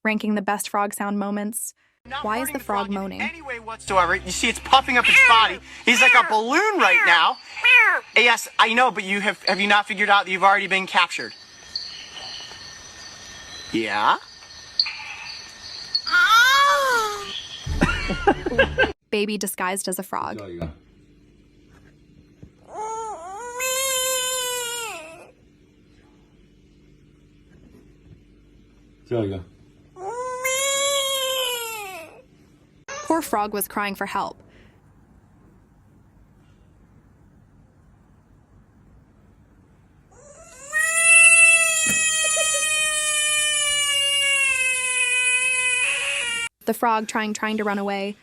ranking the best frog sound moments. Why is the frog moaning? Anyway whatsoever. You see it's puffing up its body. He's like a balloon right now. Yes, I know, but have you not figured out that you've already been captured? Yeah? Baby disguised as a frog. Poor frog was crying for help. The frog trying to run away.